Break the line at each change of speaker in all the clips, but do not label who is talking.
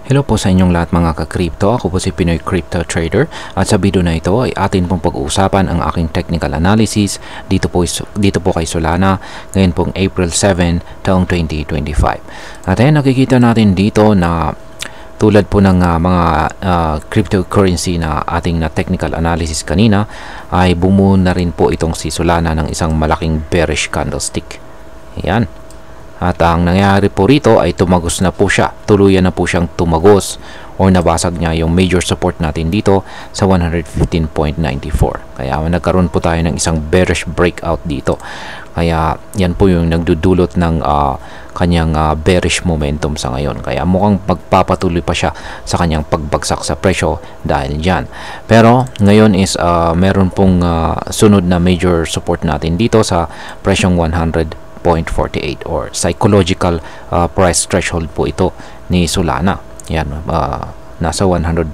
Hello po sa inyong lahat mga ka-crypto. Ako po si Pinoy Crypto Trader at sa video na ito ay atin pong pag-uusapan ang aking technical analysis dito po kay Solana ngayon pong April 7 taong 2025. At ayan, nakikita natin dito na tulad po ng mga cryptocurrency na ating na technical analysis kanina ay bumuo na rin po itong si Solana ng isang malaking bearish candlestick. Ayan. At ang nangyari po rito ay tumagos na po siya. Tuluyan na po siyang tumagos o nabasag niya yung major support natin dito sa 115.94. Kaya nagkaroon po tayo ng isang bearish breakout dito. Kaya yan po yung nagdudulot ng kanyang bearish momentum sa ngayon. Kaya mukhang magpapatuloy pa siya sa kanyang pagbagsak sa presyo dahil dyan. Pero ngayon is meron pong sunod na major support natin dito sa presyong 100.48 or psychological price threshold po ito ni Solana. Yan, nasa $100.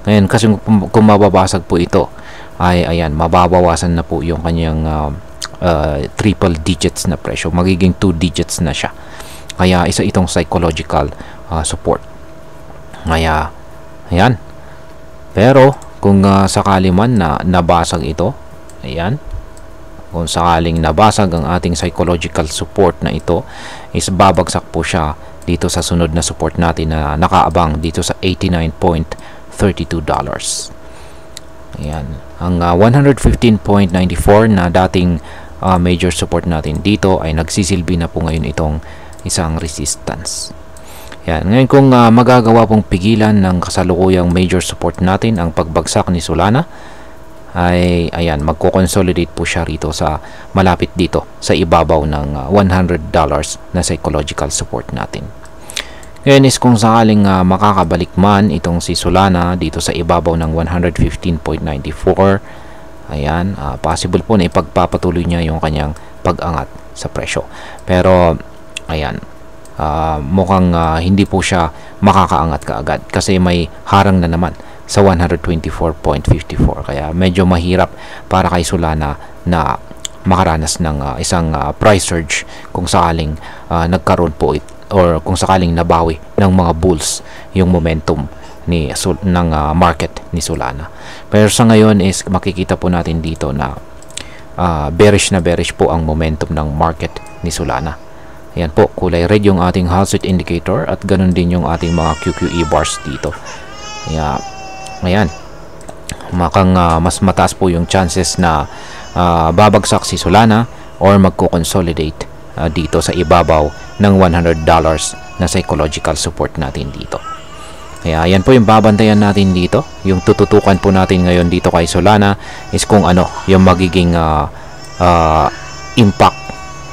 Ngayon kasi kung mababasag po ito ay ayan, mababawasan na po yung kanyang triple digits na presyo. Magiging 2 digits na siya. Kaya isa itong psychological support. Kaya ayan. Pero kung sakali man na nabasag ito, ayan, kung sakaling nabasag ang ating psychological support na ito, is babagsak po siya dito sa sunod na support natin na nakaabang dito sa $89.32. Ayan. Ang 115.94 na dating major support natin dito ay nagsisilbi na po ngayon itong isang resistance. Ayan. Ngayon kung magagawa pong pigilan ng kasalukuyang major support natin ang pagbagsak ni Solana, ay ayan, magko-consolidate po siya rito sa malapit dito sa ibabaw ng $100 na psychological support natin. Ngayon is kung sakaling makakabalik man itong si Solana dito sa ibabaw ng 115.94, ayan, possible po na ipagpapatuloy niya yung kanyang pag-angat sa presyo. Pero ayan, mukhang hindi po siya makakaangat kaagad kasi may harang na naman sa 124.54. Kaya medyo mahirap para kay Solana na makaranas ng isang price surge kung sakaling nagkaroon po or kung sakaling nabawi ng mga bulls yung momentum ng market ni Solana. Pero sa ngayon is makikita po natin dito na bearish po ang momentum ng market ni Solana. Ayan po, kulay red yung ating Hall Street indicator at ganun din yung ating mga QQE bars dito. Kaya ayan, makang mas mataas po yung chances na babagsak si Solana or magko-consolidate dito sa ibabaw ng $100 na psychological support natin dito. Kaya ayan po yung babantayan natin dito. Yung tututukan po natin ngayon dito kay Solana is kung ano yung magiging impact,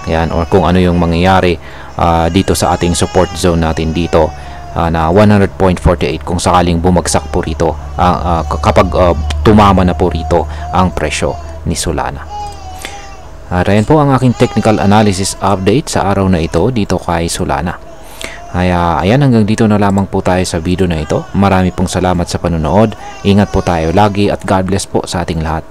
ayan, or kung ano yung mangyayari dito sa ating support zone natin dito na 100.48 kung sakaling bumagsak po rito kapag tumama na po rito ang presyo ni Solana. Ayan po ang aking technical analysis update sa araw na ito dito kay Solana. Kaya ayan, hanggang dito na lamang po tayo sa video na ito. Marami pong salamat sa panonood. Ingat po tayo lagi at God bless po sa ating lahat.